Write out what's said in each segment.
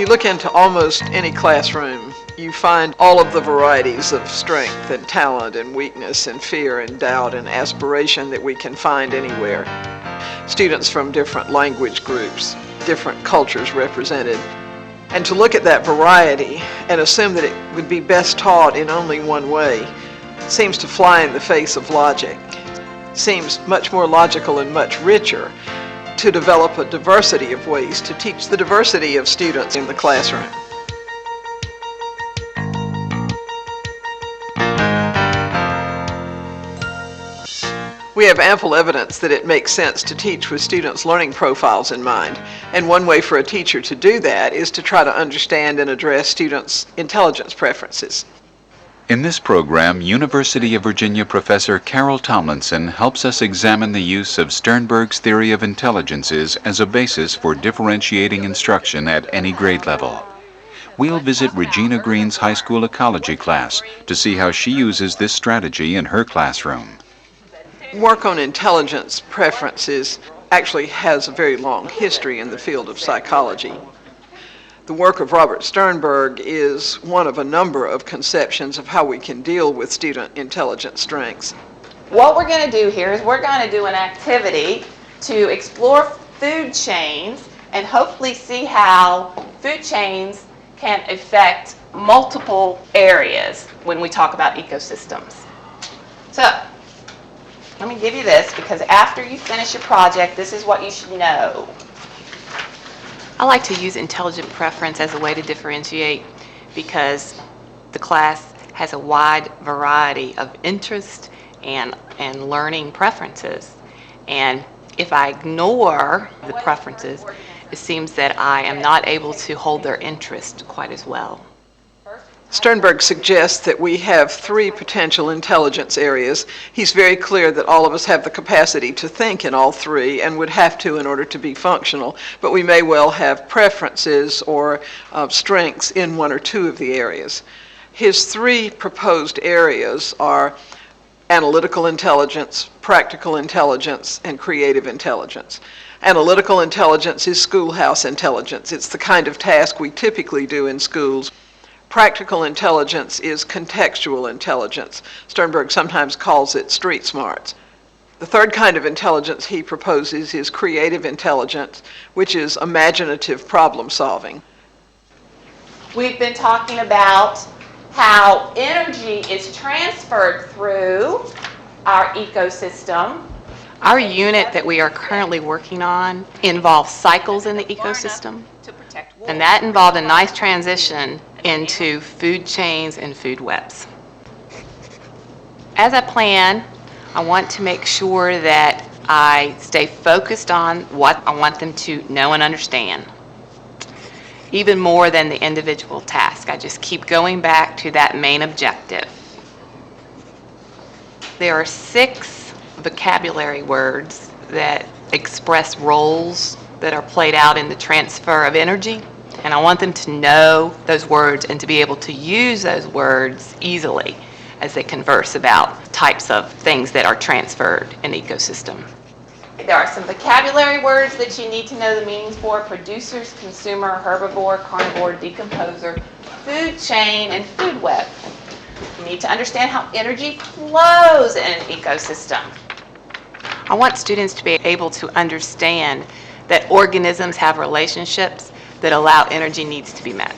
you look into almost any classroom, you find all of the varieties of strength and talent and weakness and fear and doubt and aspiration that we can find anywhere. Students from different language groups, different cultures represented. And to look at that variety and assume that it would be best taught in only one way seems to fly in the face of logic. Seems much more logical and much richer to develop a diversity of ways to teach the diversity of students in the classroom. We have ample evidence that it makes sense to teach with students' learning profiles in mind, and one way for a teacher to do that is to try to understand and address students' intelligence preferences. In this program, University of Virginia Professor Carol Tomlinson helps us examine the use of Sternberg's theory of intelligences as a basis for differentiating instruction at any grade level. We'll visit Regina Green's high school ecology class to see how she uses this strategy in her classroom. Work on intelligence preferences actually has a very long history in the field of psychology. The work of Robert Sternberg is one of a number of conceptions of how we can deal with student intelligence strengths. What we're going to do here is we're going to do an activity to explore food chains and hopefully see how food chains can affect multiple areas when we talk about ecosystems. So, let me give you this, because after you finish your project, this is what you should know. I like to use intelligent preference as a way to differentiate because the class has a wide variety of interest and learning preferences. And if I ignore the preferences, it seems that I am not able to hold their interest quite as well. Sternberg suggests that we have three potential intelligence areas. He's very clear that all of us have the capacity to think in all three and would have to in order to be functional, but we may well have preferences or strengths in one or two of the areas. His three proposed areas are analytical intelligence, practical intelligence, and creative intelligence. Analytical intelligence is schoolhouse intelligence. It's the kind of task we typically do in schools. Practical intelligence is contextual intelligence. Sternberg sometimes calls it street smarts. The third kind of intelligence he proposes is creative intelligence, which is imaginative problem solving. We've been talking about how energy is transferred through our ecosystem. Our unit that we are currently working on involves cycles in the ecosystem, and that involved a nice transition into food chains and food webs. As I plan, I want to make sure that I stay focused on what I want them to know and understand, even more than the individual task. I just keep going back to that main objective. There are 6 vocabulary words that express roles that are played out in the transfer of energy. And I want them to know those words and to be able to use those words easily as they converse about types of things that are transferred in the ecosystem. There are some vocabulary words that you need to know the meanings for: producers, consumer, herbivore, carnivore, decomposer, food chain, and food web. You need to understand how energy flows in an ecosystem. I want students to be able to understand that organisms have relationships that allow energy needs to be met.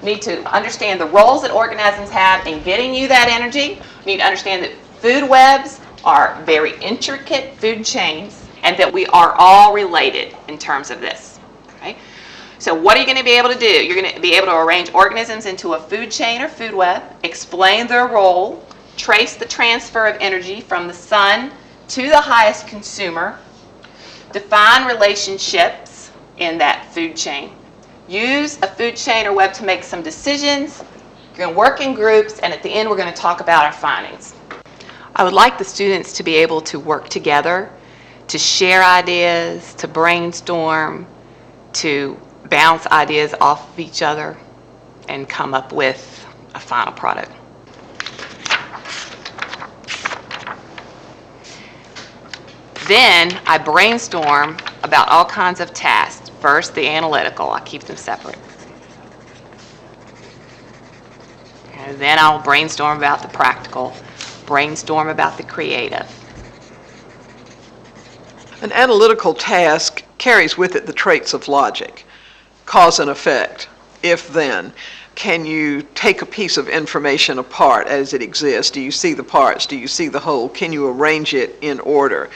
You need to understand the roles that organisms have in getting you that energy. You need to understand that food webs are very intricate food chains and that we are all related in terms of this. Okay? So what are you going to be able to do? You're going to be able to arrange organisms into a food chain or food web, explain their role, trace the transfer of energy from the sun to the highest consumer, define relationships in that food chain, use a food chain or web to make some decisions. You're going to work in groups, and at the end we're going to talk about our findings. I would like the students to be able to work together, to share ideas, to brainstorm, to bounce ideas off of each other, and come up with a final product. Then I brainstorm about all kinds of tasks. First, the analytical. I keep them separate. And then I'll brainstorm about the practical, brainstorm about the creative. An analytical task carries with it the traits of logic, cause and effect, if then. Can you take a piece of information apart as it exists? Do you see the parts? Do you see the whole? Can you arrange it in order?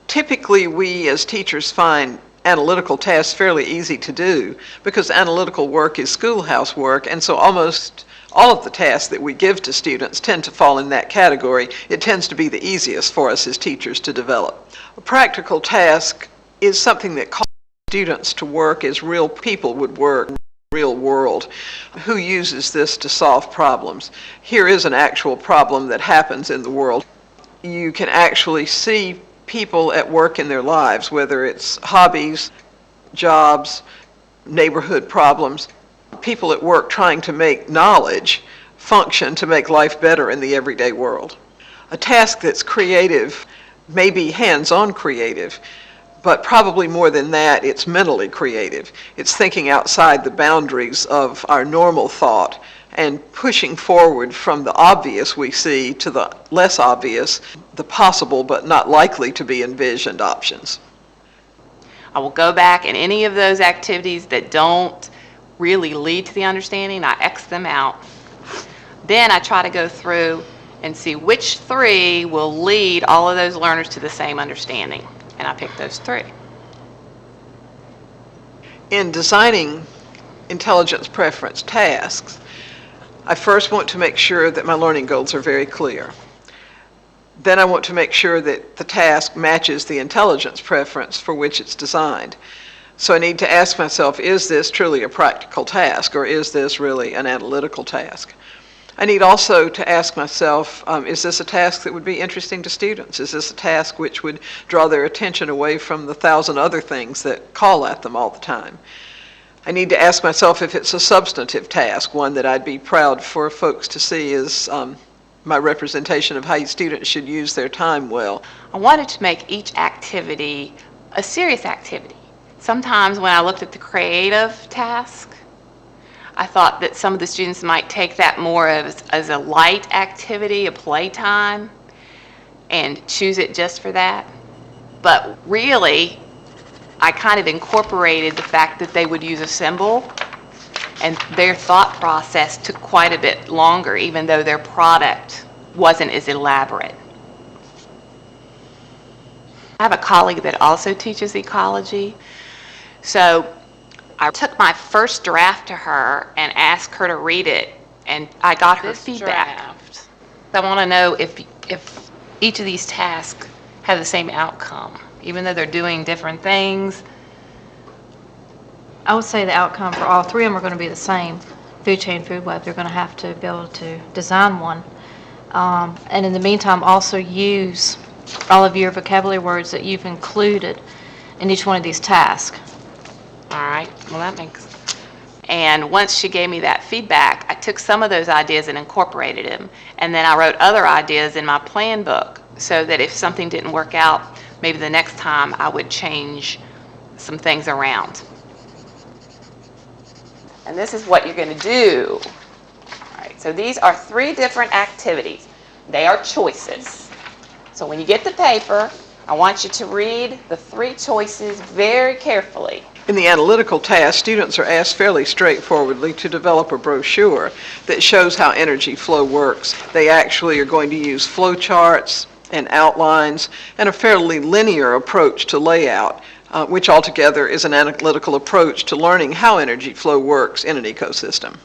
Typically, we as teachers find analytical tasks fairly easy to do because analytical work is schoolhouse work, and so almost all of the tasks that we give to students tend to fall in that category. It tends to be the easiest for us as teachers to develop. A practical task is something that calls students to work as real people would work in the real world. Who uses this to solve problems? Here is an actual problem that happens in the world. You can actually see people at work in their lives, whether it's hobbies, jobs, neighborhood problems, people at work trying to make knowledge function to make life better in the everyday world. A task that's creative may be hands-on creative, but probably more than that, it's mentally creative. It's thinking outside the boundaries of our normal thought and pushing forward from the obvious we see to the less obvious, the possible but not likely to be envisioned options. I will go back and any of those activities that don't really lead to the understanding, I X them out. Then I try to go through and see which three will lead all of those learners to the same understanding. And I pick those three. In designing intelligence preference tasks, I first want to make sure that my learning goals are very clear. Then I want to make sure that the task matches the intelligence preference for which it's designed. So I need to ask myself, is this truly a practical task, or is this really an analytical task? I need also to ask myself, is this a task that would be interesting to students? Is this a task which would draw their attention away from the 1,000 other things that call at them all the time? I need to ask myself if it's a substantive task, one that I'd be proud for folks to see as my representation of how students should use their time well. I wanted to make each activity a serious activity. Sometimes when I looked at the creative task, I thought that some of the students might take that more as a light activity, a playtime, and choose it just for that. But really, I kind of incorporated the fact that they would use a symbol, and their thought process took quite a bit longer, even though their product wasn't as elaborate. I have a colleague that also teaches ecology, so I took my first draft to her and asked her to read it, and I got her feedback. I want to know if each of these tasks have the same outcome, even though they're doing different things. I would say the outcome for all three of them are going to be the same. Food chain, food web, they're going to have to be able to design one. And in the meantime, also use all of your vocabulary words that you've included in each one of these tasks. All right, well that makes. And once she gave me that feedback, I took some of those ideas and incorporated them. And then I wrote other ideas in my plan book so that if something didn't work out, maybe the next time I would change some things around. And this is what you're going to do. All right, so these are three different activities. They are choices. So when you get the paper, I want you to read the three choices very carefully. In the analytical task, students are asked fairly straightforwardly to develop a brochure that shows how energy flow works. They actually are going to use flow charts and outlines and a fairly linear approach to layout, which altogether is an analytical approach to learning how energy flow works in an ecosystem.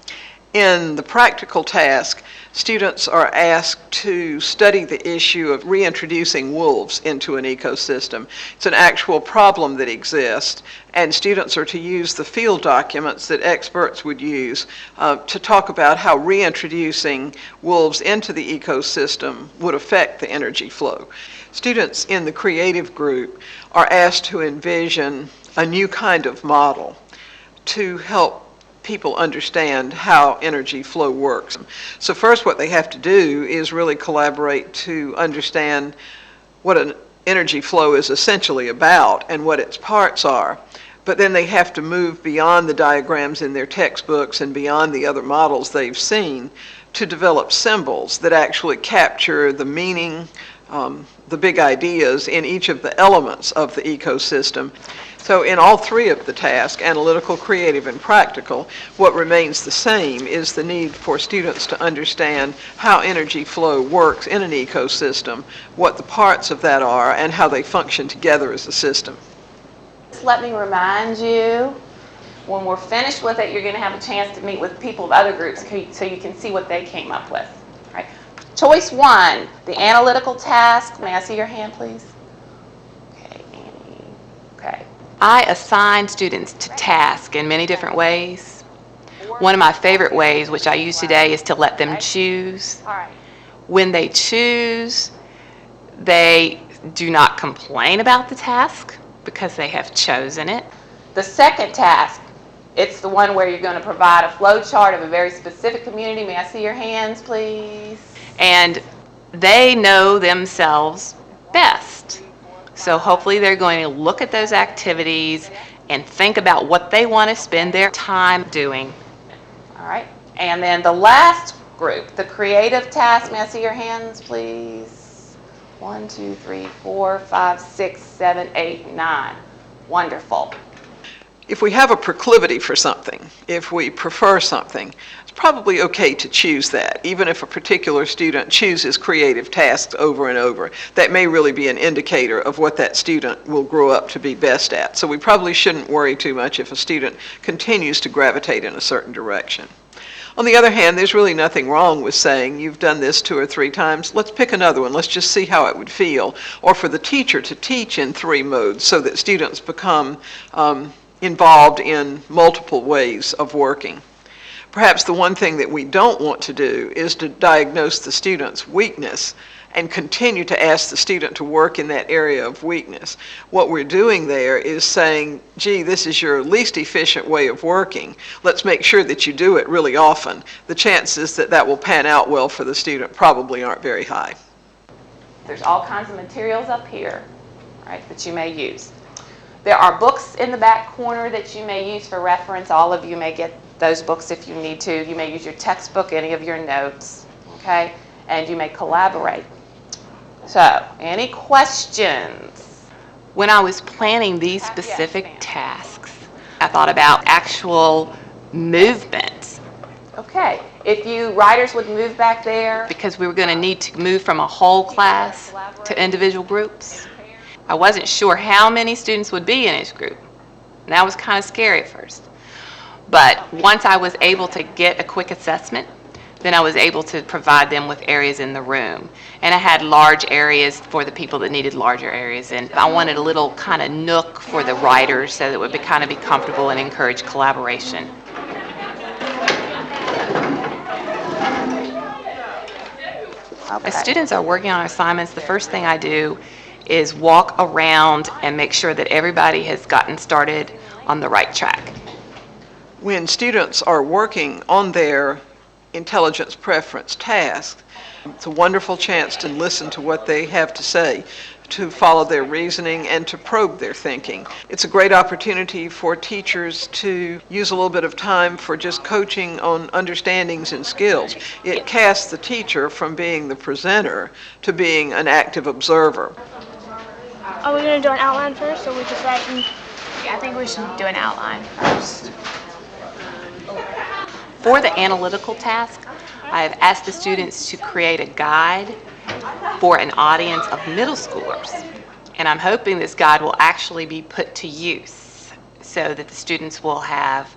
In the practical task, students are asked to study the issue of reintroducing wolves into an ecosystem. It's an actual problem that exists, and students are to use the field documents that experts would use to talk about how reintroducing wolves into the ecosystem would affect the energy flow. Students in the creative group are asked to envision a new kind of model to help people understand how energy flow works. So first what they have to do is really collaborate to understand what an energy flow is essentially about and what its parts are. But then they have to move beyond the diagrams in their textbooks and beyond the other models they've seen to develop symbols that actually capture the meaning, the big ideas in each of the elements of the ecosystem. So in all three of the tasks, analytical, creative, and practical, what remains the same is the need for students to understand how energy flow works in an ecosystem, what the parts of that are, and how they function together as a system. Let me remind you, when we're finished with it, you're going to have a chance to meet with people of other groups so you can see what they came up with. All right. Choice 1, the analytical task. May I see your hand, please? Okay, Annie. Okay. I assign students to tasks in many different ways. One of my favorite ways, which I use today, is to let them choose. When they choose, they do not complain about the task because they have chosen it. The second task, it's the one where you're going to provide a flow chart of a very specific community. May I see your hands, please? And they know themselves best. So hopefully they're going to look at those activities and think about what they want to spend their time doing. All right. And then the last group, the creative task. May I see your hands, please? 1, 2, 3, 4, 5, 6, 7, 8, 9. Wonderful. If we have a proclivity for something, if we prefer something, it's probably okay to choose that, even if a particular student chooses creative tasks over and over. That may really be an indicator of what that student will grow up to be best at. So we probably shouldn't worry too much if a student continues to gravitate in a certain direction. On the other hand, there's really nothing wrong with saying, you've done this 2 or 3 times, let's pick another one, let's just see how it would feel. Or for the teacher to teach in 3 modes so that students become involved in multiple ways of working. Perhaps the one thing that we don't want to do is to diagnose the student's weakness and continue to ask the student to work in that area of weakness. What we're doing there is saying, gee, this is your least efficient way of working. Let's make sure that you do it really often. The chances that that will pan out well for the student probably aren't very high. There's all kinds of materials up here, right, that you may use. There are books in the back corner that you may use for reference. All of you may get those books if you need to. You may use your textbook, any of your notes, okay? And you may collaborate. So, any questions? When I was planning these specific tasks, I thought about actual movements. Okay, if you writers would move back there. Because we were going to need to move from a whole class to individual groups. I wasn't sure how many students would be in each group. And that was kind of scary at first. But once I was able to get a quick assessment, then I was able to provide them with areas in the room. And I had large areas for the people that needed larger areas. And I wanted a little kind of nook for the writers so that it would kind of be comfortable and encourage collaboration. As students are working on assignments, the first thing I do is walk around and make sure that everybody has gotten started on the right track. When students are working on their intelligence preference task, it's a wonderful chance to listen to what they have to say, to follow their reasoning, and to probe their thinking. It's a great opportunity for teachers to use a little bit of time for just coaching on understandings and skills. It casts the teacher from being the presenter to being an active observer. Are we going to do an outline first, or we just write? Yeah, I think we should do an outline first. For the analytical task, I have asked the students to create a guide for an audience of middle schoolers. And I'm hoping this guide will actually be put to use so that the students will have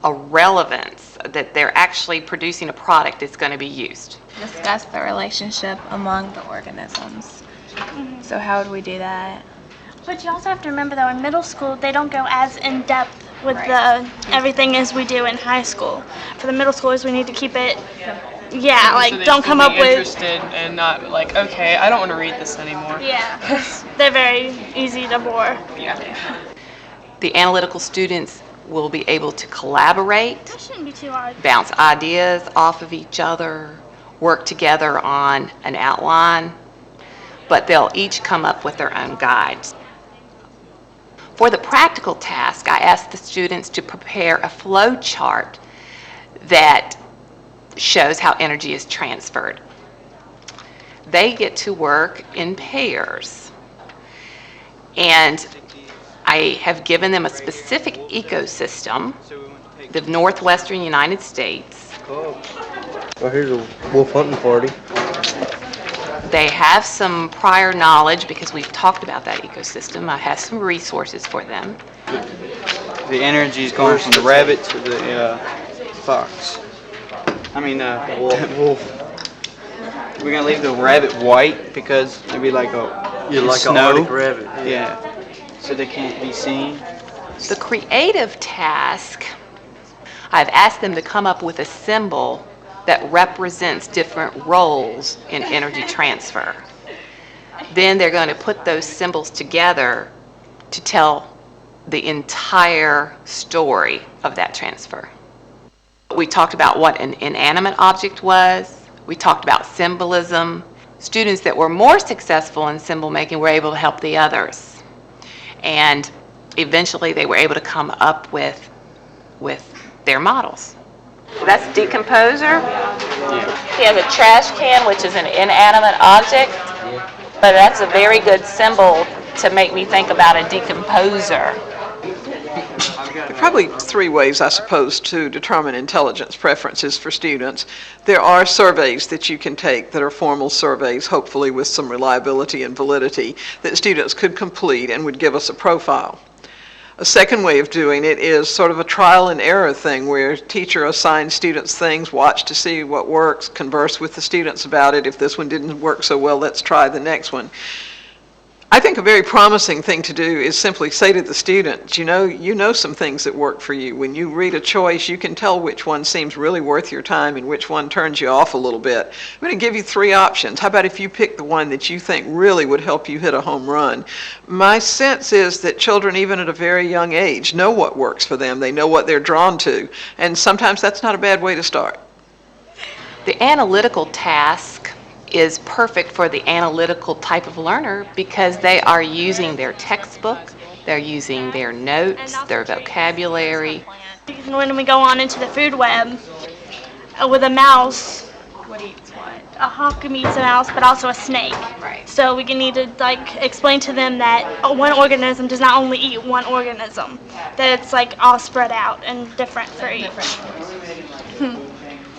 a relevance, that they're actually producing a product that's going to be used. Discuss the relationship among the organisms. So how would we do that? But you also have to remember, though, in middle school, they don't go as in-depth with the everything as we do in high school. For the middle schoolers, we need to keep it, like, so don't come up with... interested and not like, okay, I don't want to read this anymore. Yeah, 'cause they're very easy to bore. Yeah. The analytical students will be able to collaborate, That shouldn't be too hard. bounce ideas off of each other, work together on an outline, but they'll each come up with their own guides. For the practical task, I asked the students to prepare a flow chart that shows how energy is transferred. They get to work in pairs. And I have given them a specific ecosystem, the northwestern United States. Oh, here's a wolf hunting party. They have some prior knowledge because we've talked about that ewosystem. I have some resources for them. The energy is going from the rabbit to the fox. I mean, wolf. We're gonna leave the rabbit white because it'd be like You're like an Arctic rabbit. Yeah. So they can't be seen. The creative task, I've asked them to come up with a symbol that represents different roles in energy transfer. Then they're going to put those symbols together to tell the entire story of that transfer. We talked about what an inanimate object was. We talked about symbolism. Students that were more successful in symbol making were able to help the others. And eventually they were able to come up with their models. That's decomposer. He has a trash can, which is an inanimate object, but that's a very good symbol to make me think about a decomposer. There are probably three ways, I suppose, to determine intelligence preferences for students. There are surveys that you can take that are formal surveys, hopefully with some reliability and validity, that students could complete and would give us a profile. A second way of doing it is sort of a trial and error thing where a teacher assigns students things, watch to see what works, converse with the students about it. If this one didn't work so well, let's try the next one. I think a very promising thing to do is simply say to the student, you know some things that work for you. When you read a choice, you can tell which one seems really worth your time and which one turns you off a little bit. I'm going to give you three options. How about if you pick the one that you think really would help you hit a home run? My sense is that children, even at a very young age, know what works for them. They know what they're drawn to. And sometimes that's not a bad way to start. The analytical task is perfect for the analytical type of learner because they are using their textbook, they're using their notes, their vocabulary. When we go on into the food web with a mouse, What eats what? a hawk eats a mouse, but also a snake. Right. So we can need to explain to them that one organism does not only eat one organism, that it's all spread out and different for each.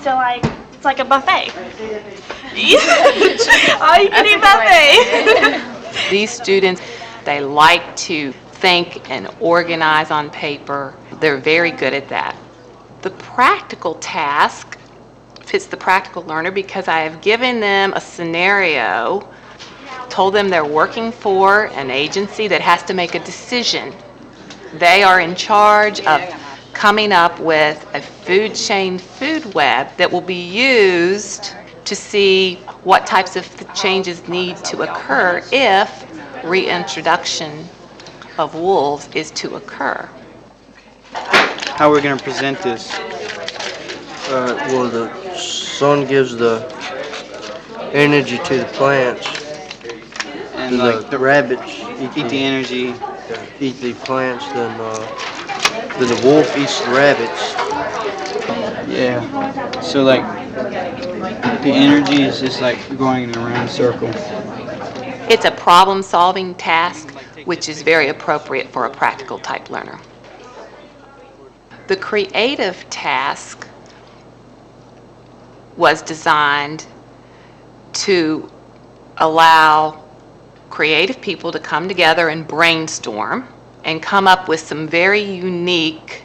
So it's like a buffet. All you can eat buffet. These students, they like to think and organize on paper. They're very good at that. The practical task fits the practical learner because I have given them a scenario, told them they're working for an agency that has to make a decision. They are in charge of coming up with a food chain food web that will be used to see what types of changes need to occur if reintroduction of wolves is to occur. How are we going to present this? Well, the sun gives the energy to the plants, And and the rabbits eat the energy. eat the plants, then the wolf eats the rabbits. Yeah. So the energy is just going in a round circle. It's a problem-solving task, which is very appropriate for a practical type learner. The creative task was designed to allow creative people to come together and brainstorm and come up with some very unique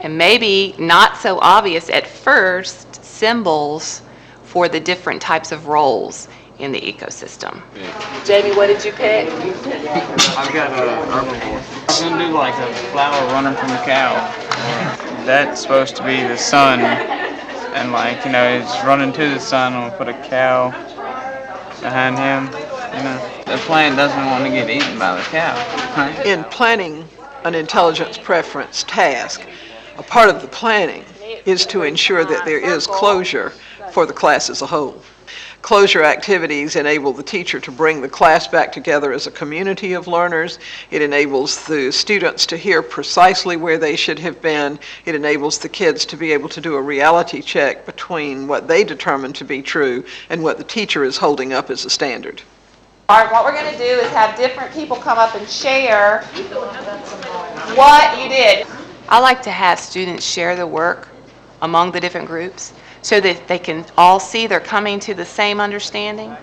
and maybe not so obvious at first symbols for the different types of roles in the ecosystem. Jamie, what did you pick? I've got herbivore. I'm going to do a flower running from a cow. That's supposed to be the sun. And it's running to the sun. I'm going to put a cow behind him. The plant doesn't want to get eaten by the cow. Right? In planning an intelligence preference task, a part of the planning is to ensure that there is closure for the class as a whole. Closure activities enable the teacher to bring the class back together as a community of learners. It enables the students to hear precisely where they should have been. It enables the kids to be able to do a reality check between what they determine to be true and what the teacher is holding up as a standard. All right, what we're going to do is have different people come up and share what you did. I like to have students share the work among the different groups so that they can all see they're coming to the same understanding.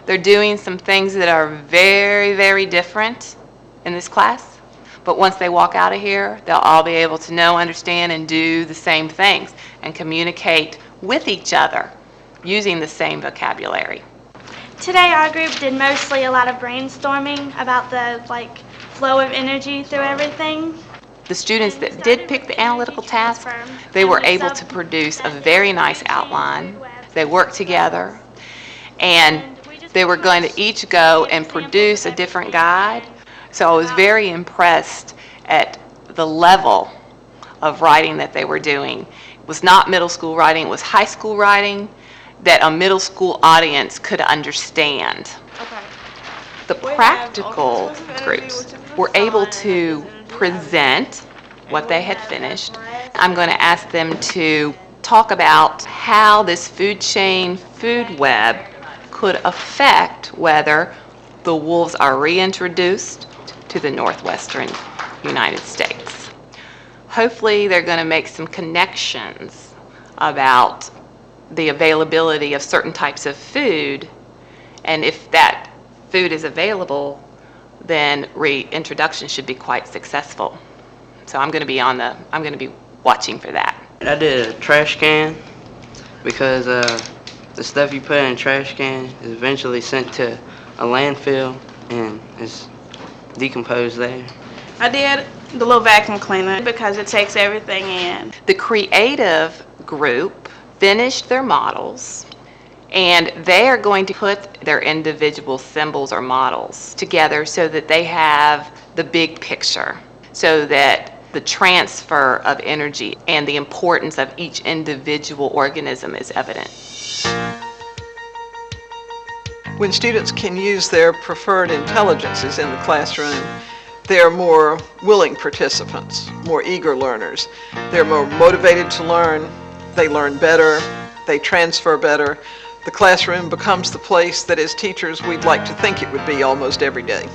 They're doing some things that are very, very different in this class, but once they walk out of here, they'll all be able to know, understand, and do the same things and communicate with each other using the same vocabulary. Today our group did mostly a lot of brainstorming about the flow of energy through everything. The students that did pick the analytical task, they were able to produce a very nice outline. They worked together, and they were going to each go and produce a different guide. So I was very impressed at the level of writing that they were doing. It was not middle school writing, it was high school writing that a middle school audience could understand. The practical groups were able to present what they had finished. I'm going to ask them to talk about how this food chain, food web could affect whether the wolves are reintroduced to the northwestern United States. Hopefully they're going to make some connections about the availability of certain types of food, and if that food is available, then reintroduction should be quite successful. So I'm going to be watching for that. I did a trash can because the stuff you put in a trash can is eventually sent to a landfill and is decomposed there. I did the little vacuum cleaner because it takes everything in. The creative group finished their models, and they are going to put their individual symbols or models together so that they have the big picture, so that the transfer of energy and the importance of each individual organism is evident. When students can use their preferred intelligences in the classroom, they're more willing participants, more eager learners. They're more motivated to learn, they learn better, they transfer better. The classroom becomes the place that as teachers we'd like to think it would be almost every day.